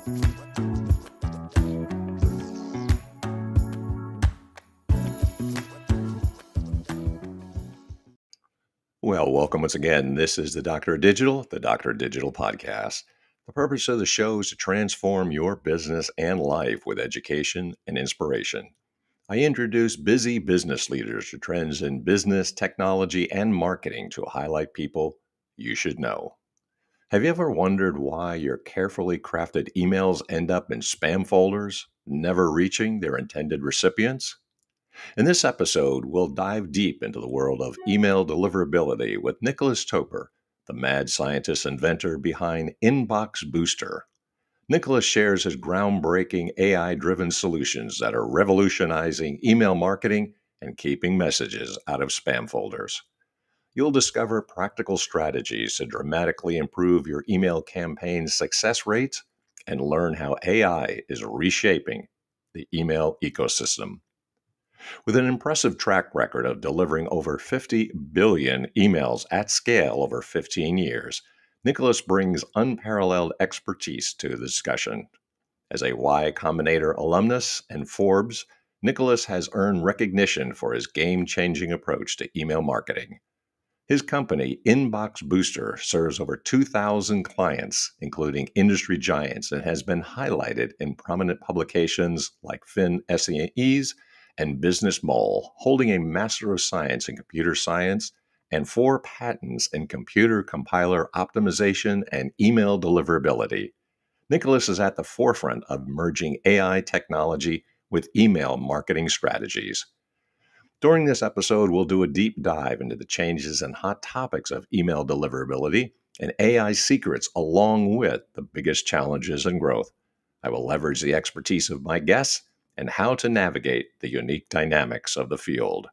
Well, welcome once again. This is the Doctor of Digital podcast. The purpose of the show is to transform your business and life with education and inspiration. I introduce busy business leaders to trends in business, technology, and marketing to highlight people you should know. Have you ever wondered why your carefully crafted emails end up in spam folders, never reaching their intended recipients? In this episode, we'll dive deep into the world of email deliverability with Nicolas Toper, the mad scientist inventor behind Inboxbooster. Nicolas shares his groundbreaking AI driven solutions that are revolutionizing email marketing and keeping messages out of spam folders. You'll discover practical strategies to dramatically improve your email campaign's success rates and learn how AI is reshaping the email ecosystem. With an impressive track record of delivering over 50 billion emails at scale over 15 years, Nicolas brings unparalleled expertise to the discussion. As a Y Combinator alumnus and Forbes, Nicolas has earned recognition for his game-changing approach to email marketing. His company, Inboxbooster, serves over 2,000 clients, including industry giants, and has been highlighted in prominent publications like FinSE's and Business Mole, holding a Master of Science in Computer Science and 4 patents in computer compiler optimization and email deliverability. Nicolas is at the forefront of merging AI technology with email marketing strategies. During this episode, we'll do a deep dive into the changes and hot topics of email deliverability and AI secrets, along with the biggest challenges and growth. I will leverage the expertise of my guests and how to navigate the unique dynamics of the field.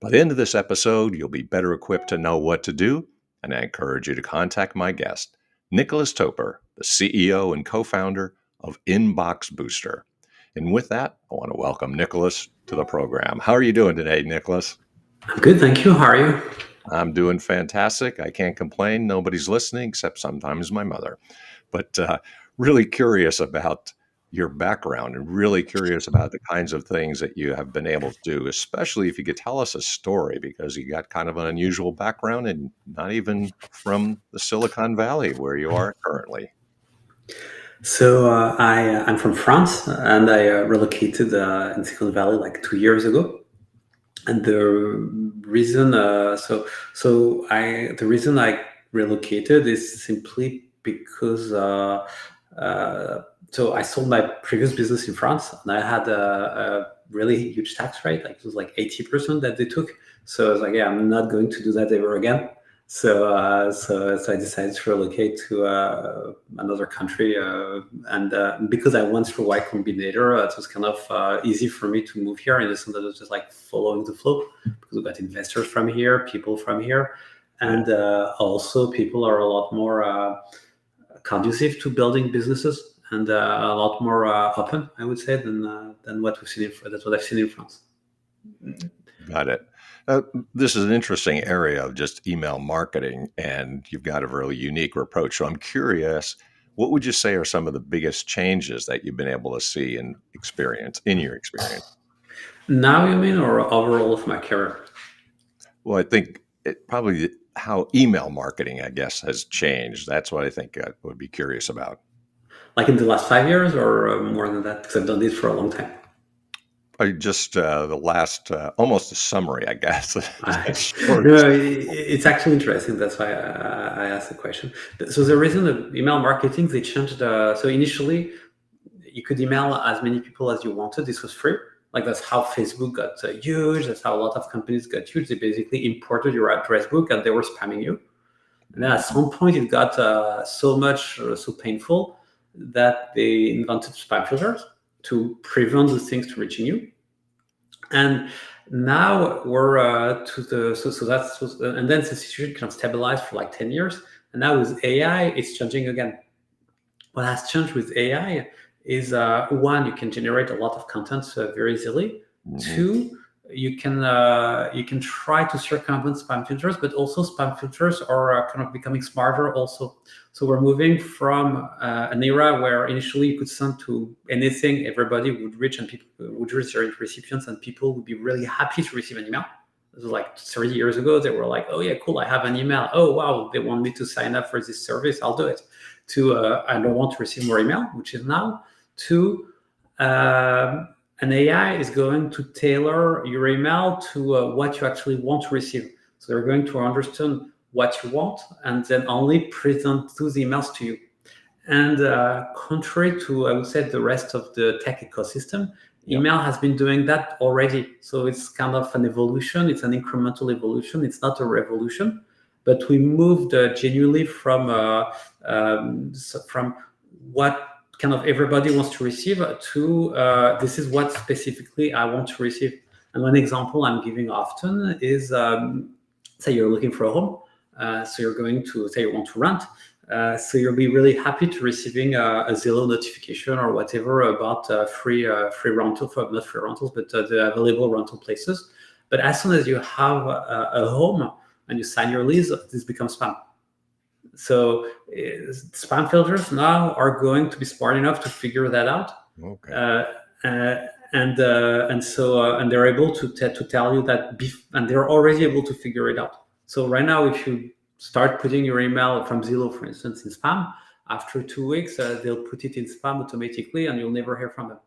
By the end of this episode, you'll be better equipped to know what to do, and I encourage you to contact my guest, Nicolas Toper, the CEO and co-founder of Inboxbooster. And with that, I want to welcome Nicolas to the program. How are you doing today, Nicolas? I'm good, thank you. How are you? I'm doing fantastic. I can't complain. Nobody's listening except sometimes my mother. But really curious about your background and really curious about the kinds of things that you have been able to do, especially if you could tell us a story, because you got kind of an unusual background and not even from the Silicon Valley where you are currently. So I'm from France, and I relocated in Silicon Valley like 2 years ago. And the reason, the reason I relocated is simply because so I sold my previous business in France, and I had a really huge tax rate, like it was like 80% that they took. So I was like, yeah, I'm not going to do that ever again. So I decided to relocate to another country, and because I went through Y Combinator, it was kind of easy for me to move here in the sense that it was just like following the flow, because we got investors from here, people from here, and also people are a lot more conducive to building businesses and a lot more open, I would say, than what we've seen. That's what I've seen in France. Got it. This is an interesting area of just email marketing, and you've got a really unique approach. So I'm curious, what would you say are some of the biggest changes that you've been able to see and experience in your experience? Now you mean, or overall of my career? Well, I think it probably how email marketing, I guess, has changed. That's what I think I would be curious about. Like in the last 5 years, or more than that? Because I've done this for a long time. Just the last, almost a summary, I guess. No, it's actually interesting. That's why I asked the question. So the reason of email marketing, they changed. So initially, you could email as many people as you wanted. This was free. Like that's how Facebook got huge. That's how a lot of companies got huge. They basically imported your address book and they were spamming you. And then at some point, it got so painful that they invented spam filters to prevent those things to reaching you. And now we're to the so that's and then the situation kind of stabilized for like 10 years. And now with AI, it's changing again. What has changed with AI is one, you can generate a lot of content very easily. Mhm. Two, you can try to circumvent spam filters, but also spam filters are kind of becoming smarter also. So we're moving from an era where initially you could send to anything, everybody would reach, and people would reach their recipients, and people would be really happy to receive an email. This was like 30 years ago. They were like, oh yeah, cool, I have an email. Oh wow, they want me to sign up for this service, I'll do it. To I don't want to receive more email, which is now to an AI is going to tailor your email to what you actually want to receive. So they're going to understand what you want and then only present those emails to you. And contrary to, I would say, the rest of the tech ecosystem, email has been doing that already. So it's kind of an evolution. It's an incremental evolution. It's not a revolution. But we moved genuinely from what kind of everybody wants to receive to this is what specifically I want to receive. And one example I'm giving often is say you're looking for a home. So you're going to say you want to rent. So you'll be really happy to receiving a Zillow notification or whatever about free rental, not free rentals, but the available rental places. But as soon as you have a home and you sign your lease, this becomes spam. So spam filters now are going to be smart enough to figure that out. Okay. And they're able to tell you that, and they're already able to figure it out. So right now, if you start putting your email from Zillow, for instance, in spam, after 2 weeks, they'll put it in spam automatically, and you'll never hear from them.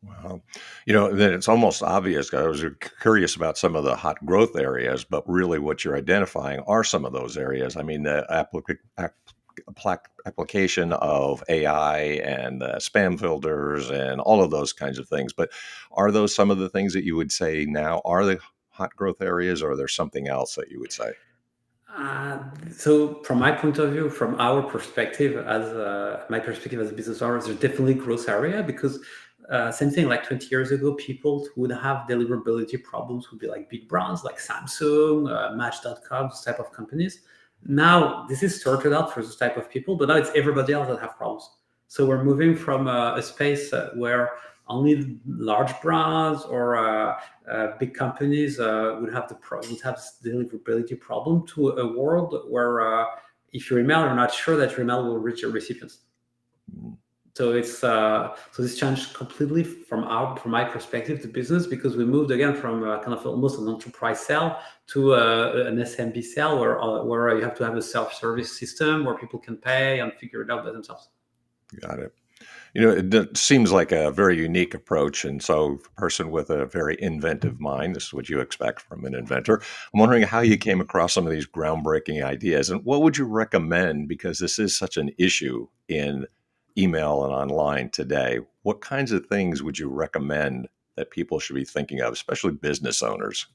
Wow. Then it's almost obvious. I was curious about some of the hot growth areas, but really what you're identifying are some of those areas. I mean, the application of AI and spam filters and all of those kinds of things. But are those some of the things that you would say now are the hot growth areas, or there's something else that you would say? So from my point of view, from our perspective, as my perspective as a business owner, there's definitely growth area because same thing like 20 years ago, people who would have deliverability problems would be like big brands like Samsung, Match.com, those type of companies. Now this is sorted out for those type of people, but now it's everybody else that have problems. So we're moving from a space where only large brands or big companies would have deliverability problem to a world where if your email, you're not sure that your email will reach your recipients. So it's so this changed completely from my perspective, the business, because we moved again from kind of almost an enterprise sale to an SMB sale where you have to have a self-service system where people can pay and figure it out by themselves. Got it. It seems like a very unique approach. And so, a person with a very inventive mind, this is what you expect from an inventor. I'm wondering how you came across some of these groundbreaking ideas and what would you recommend, because this is such an issue in email and online today. What kinds of things would you recommend that people should be thinking of, especially business owners?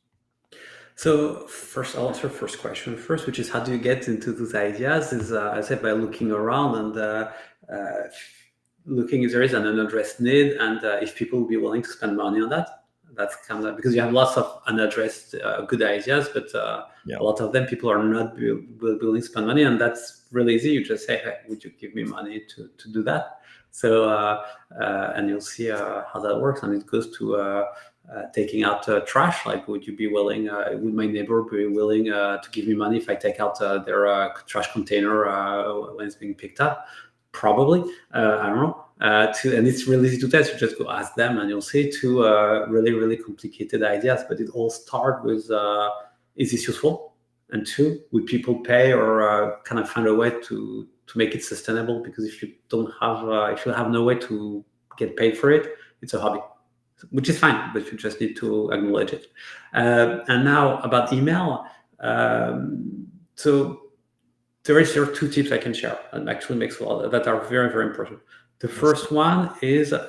So first, I'll answer first question first, which is how do you get into those ideas? Is I said by looking around and looking if there is an unaddressed need, and if people will be willing to spend money on that. That's kind of because you have lots of unaddressed good ideas, but a lot of them people are not willing to spend money, and that's really easy. You just say, "Hey, would you give me money to do that?" So and you'll see how that works, and it goes to taking out trash. Like, would you be willing? Would my neighbor be willing to give me money if I take out their trash container when it's being picked up? Probably. I don't know. And it's really easy to test. You just go ask them, and you'll see two really, really complicated ideas. But it all starts with: is this useful? And two, would people pay or kind of find a way to make it sustainable? Because if you don't have, if you have no way to get paid for it, it's a hobby, which is fine, but you just need to acknowledge it. And now about email. So there are two tips I can share and actually makes a lot that are very, very important. The first one is the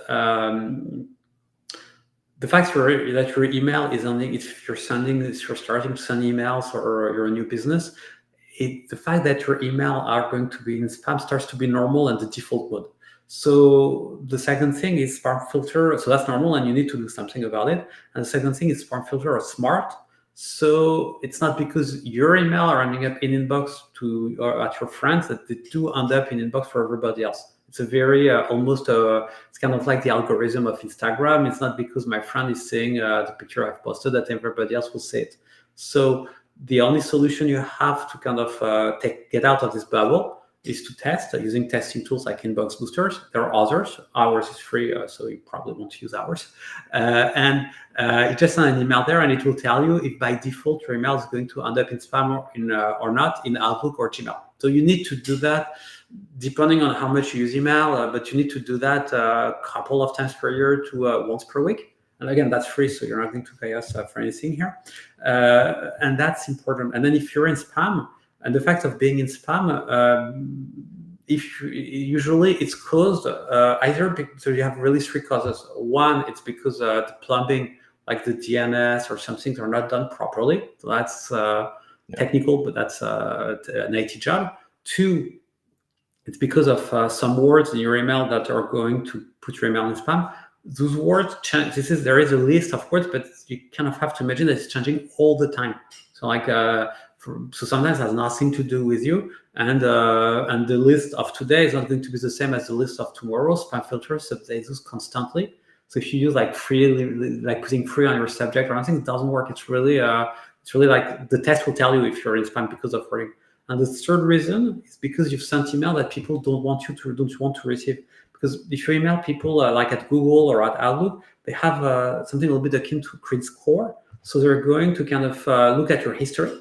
fact that your email is only if you're starting to send emails or you're a new business, the fact that your email are going to be in spam starts to be normal and the default mode. So the second thing is spam filter. So that's normal and you need to do something about it. And the second thing is spam filter are smart. So it's not because your email are ending up in inbox or at your friends that they do end up in inbox for everybody else. It's a very almost it's kind of like the algorithm of Instagram. It's not because my friend is saying the picture I've posted that everybody else will see it. So the only solution you have to kind of get out of this bubble is to test using testing tools like Inboxboosters. There are others. Ours is free, so you probably won't use ours. And you just send an email there, and it will tell you if by default your email is going to end up in spam or not in Outlook or Gmail. So you need to do that depending on how much you use email, but you need to do that a couple of times per year to once per week. And again, that's free, so you're not going to pay us for anything here. And that's important. And then if you're in spam, and the fact of being in spam, usually it's caused either because so you have really three causes. One, it's because the plumbing, like the DNS or some things, are not done properly. So that's technical, but that's an IT job. Two, it's because of some words in your email that are going to put your email in spam. Those words change. There is a list of words, but you kind of have to imagine that it's changing all the time. So like so sometimes it has nothing to do with you, and the list of today is not going to be the same as the list of tomorrow. Spam filters update those constantly. So if you use like putting free on your subject or anything, it doesn't work. It's really like the test will tell you if you're in spam because of wording. And the third reason is because you've sent email that people don't want to receive. Because if you email people like at Google or at Outlook, they have something a little bit akin to credit score. So they're going to kind of look at your history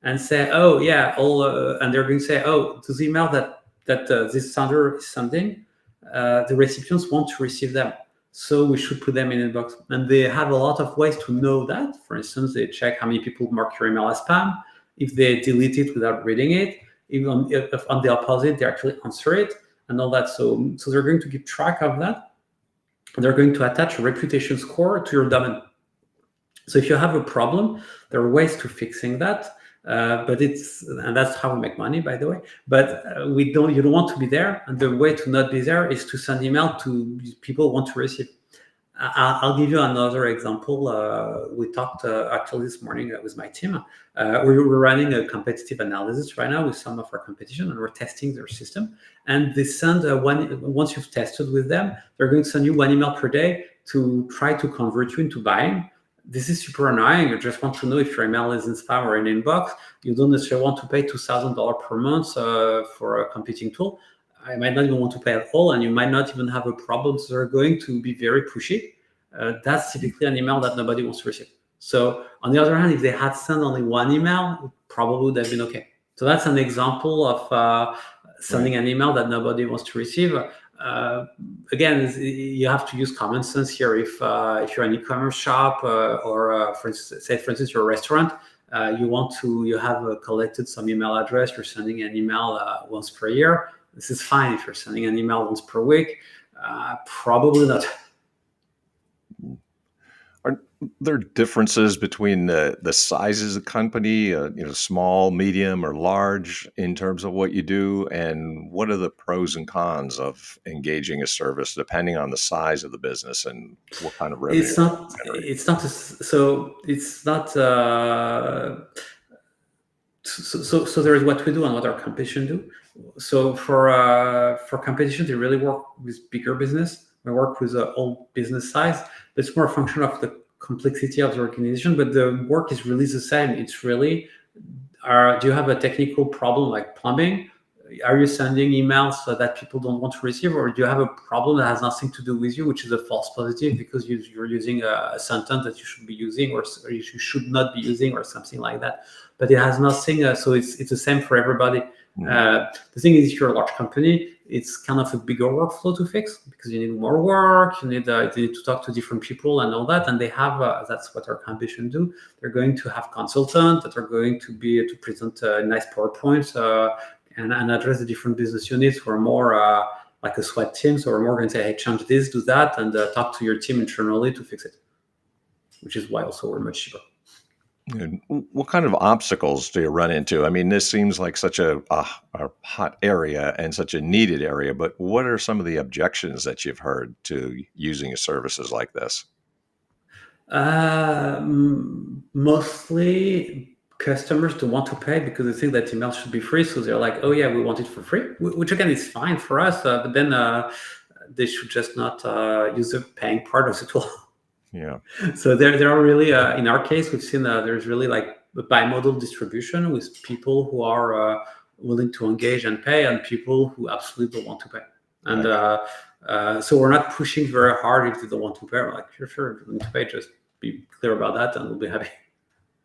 and say, oh yeah, and they're going to say, oh, to the email that this sender is sending, the recipients want to receive them. So we should put them in inbox. And they have a lot of ways to know that. For instance, they check how many people mark your email as spam, if they delete it without reading it, even if on the opposite, they actually answer it, and all that. So they're going to keep track of that. They're going to attach a reputation score to your domain. So if you have a problem, there are ways to fixing that. And that's how we make money, by the way. But you don't want to be there, and the way to not be there is to send email to people who want to receive. I'll give you another example. We talked actually this morning with my team. We're running a competitive analysis right now with some of our competition, and we're testing their system. And they send once you've tested with them, they're going to send you one email per day to try to convert you into buying. This is super annoying. You just want to know if your email is in spam or in inbox. You don't necessarily want to pay $2,000 per month for a competing tool. I might not even want to pay at all, and you might not even have a problem. So they're going to be very pushy. That's typically an email that nobody wants to receive. So on the other hand, if they had sent only one email, it probably would have been okay. So that's an example of sending an email that nobody wants to receive. Again, you have to use common sense here. If you're an e-commerce shop or for instance, you're a restaurant, you have collected some email address, you're sending an email once per year. This is fine. If you're sending an email once per week, probably not. Are there differences between the sizes of the company, small, medium, or large, in terms of what you do? And what are the pros and cons of engaging a service depending on the size of the business and what kind of revenue? So there is what we do and what our competition do. So for competition, they really work with bigger business. We work with all business size. It's more a function of the complexity of the organization, but the work is really the same. It's really, do you have a technical problem like plumbing? Are you sending emails that people don't want to receive, or do you have a problem that has nothing to do with you, which is a false positive because you're using a sentence that you should be using or you should not be using or something like that? But it has nothing. So it's the same for everybody. The thing is, if you're a large company, it's kind of a bigger workflow to fix because you need more work. You need to talk to different people and all that. And they have that's what our competition do. They're going to have consultants that are going to present nice PowerPoints and address the different business units who are more like a SWAT team. So we're more going to say, hey, change this, do that, and talk to your team internally to fix it. Which is why also we're much cheaper. And what kind of obstacles do you run into? I mean, this seems like such a hot area and such a needed area, but what are some of the objections that you've heard to using services like this? Mostly customers don't want to pay because they think that email should be free. So they're like, oh yeah, we want it for free, which again is fine for us. But then they should just not use the paying part of the tool. Yeah. So there are really, in our case, we've seen there's really like a bimodal distribution with people who are willing to engage and pay, and people who absolutely don't want to pay. And so we're not pushing very hard if they don't want to pay. We're like, sure, if you want to pay, just be clear about that, and we'll be happy.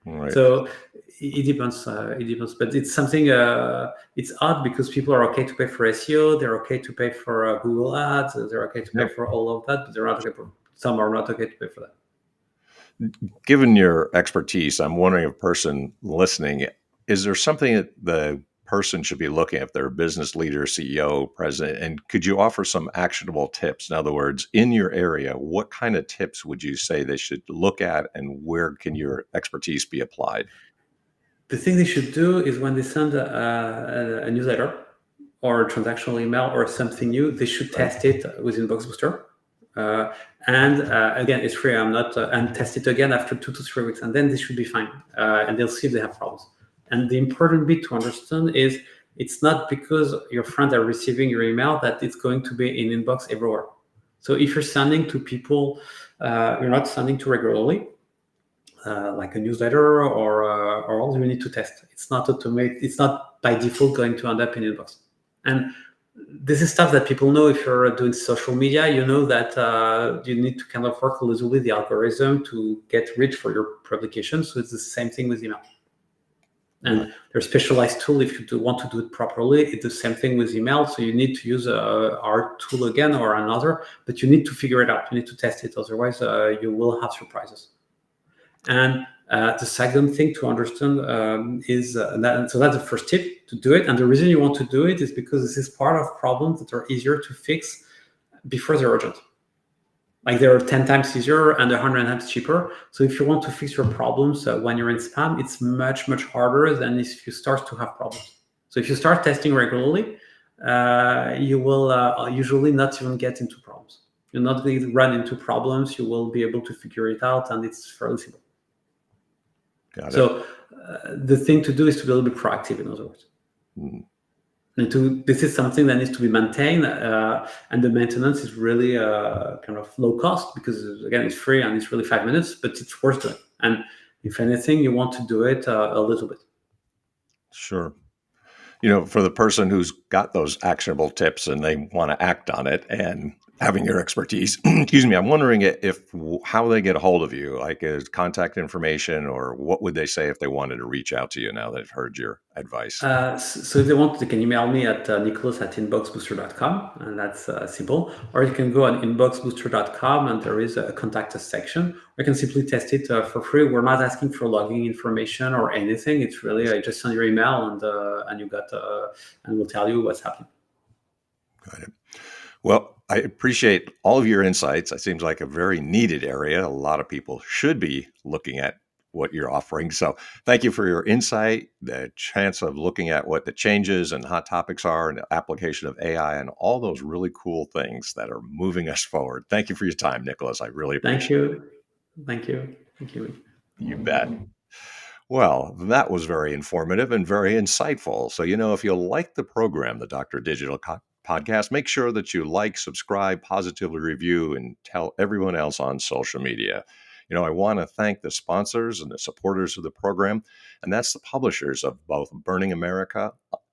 Right. So it depends. It depends, but it's something. It's odd because people are okay to pay for SEO. They're okay to pay for Google Ads. They're okay to pay for all of that, but they're not okay for. Some are not okay to pay for that. Given your expertise, I'm wondering if a person listening, is there something that the person should be looking at if they're a business leader, CEO, president, and could you offer some actionable tips? In other words, in your area, what kind of tips would you say they should look at, and where can your expertise be applied? The thing they should do is when they send a newsletter or a transactional email or something new, they should test it with Inboxbooster. And again, it's free. I'm not and test it again after 2 to 3 weeks, and then they should be fine. And they'll see if they have problems. And the important bit to understand is it's not because your friends are receiving your email that it's going to be in inbox everywhere. So if you're sending to people you're not sending to regularly, like a newsletter or all, you need to test. It's not automated. It's not by default going to end up in inbox. And this is stuff that people know. If you're doing social media, you know that you need to kind of work closely with the algorithm to get reach for your publication. So it's the same thing with email. And there's specialized tool if you want to do it properly. It's the same thing with email. So you need to use our tool again or another, but you need to figure it out. You need to test it. Otherwise, you will have surprises. And the second thing to understand is that, so that's the first tip, to do it. And the reason you want to do it is because this is part of problems that are easier to fix before they're urgent. Like they're 10 times easier and 100 times cheaper. So if you want to fix your problems when you're in spam, it's much, much harder than if you start to have problems. So if you start testing regularly, you will usually not even get into problems. You're not going to run into problems. You will be able to figure it out, and it's fairly simple. Got it. So the thing to do is to be a little bit proactive, in other words. Mm. And this is something that needs to be maintained, and the maintenance is really kind of low cost because, again, it's free and it's really 5 minutes, but it's worth doing. And if anything, you want to do it a little bit. Sure. For the person who's got those actionable tips and they want to act on it, and having your expertise, excuse me, I'm wondering how they get a hold of you, like is contact information, or what would they say if they wanted to reach out to you now they've heard your advice? So if they want, they can email me at nicolas@inboxbooster.com, and that's simple. Or you can go on inboxbooster.com, and there is a contact us section. Or you can simply test it for free. We're not asking for logging information or anything. It's really just send your email, and you got, and we'll tell you what's happening. Got it. Well, I appreciate all of your insights. It seems like a very needed area. A lot of people should be looking at what you're offering. So thank you for your insight, the chance of looking at what the changes and hot topics are, and the application of AI and all those really cool things that are moving us forward. Thank you for your time, Nicolas. I really appreciate it. Thank you. Thank you. You bet. Well, that was very informative and very insightful. So, if you like the program, the Dr. Digital podcast, make sure that you like, subscribe, positively review, and tell everyone else on social media. I want to thank the sponsors and the supporters of the program, and that's the publishers of both Burning America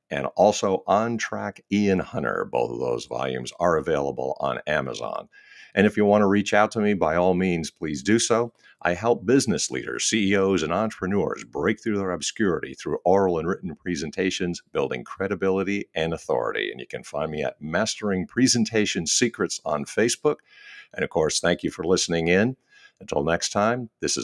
and also On Track Ian Hunter. Both of those volumes are available on Amazon. And if you want to reach out to me, by all means, please do so. I help business leaders, CEOs, and entrepreneurs break through their obscurity through oral and written presentations, building credibility and authority. And you can find me at Mastering Presentation Secrets on Facebook. And of course, thank you for listening in. Until next time, this is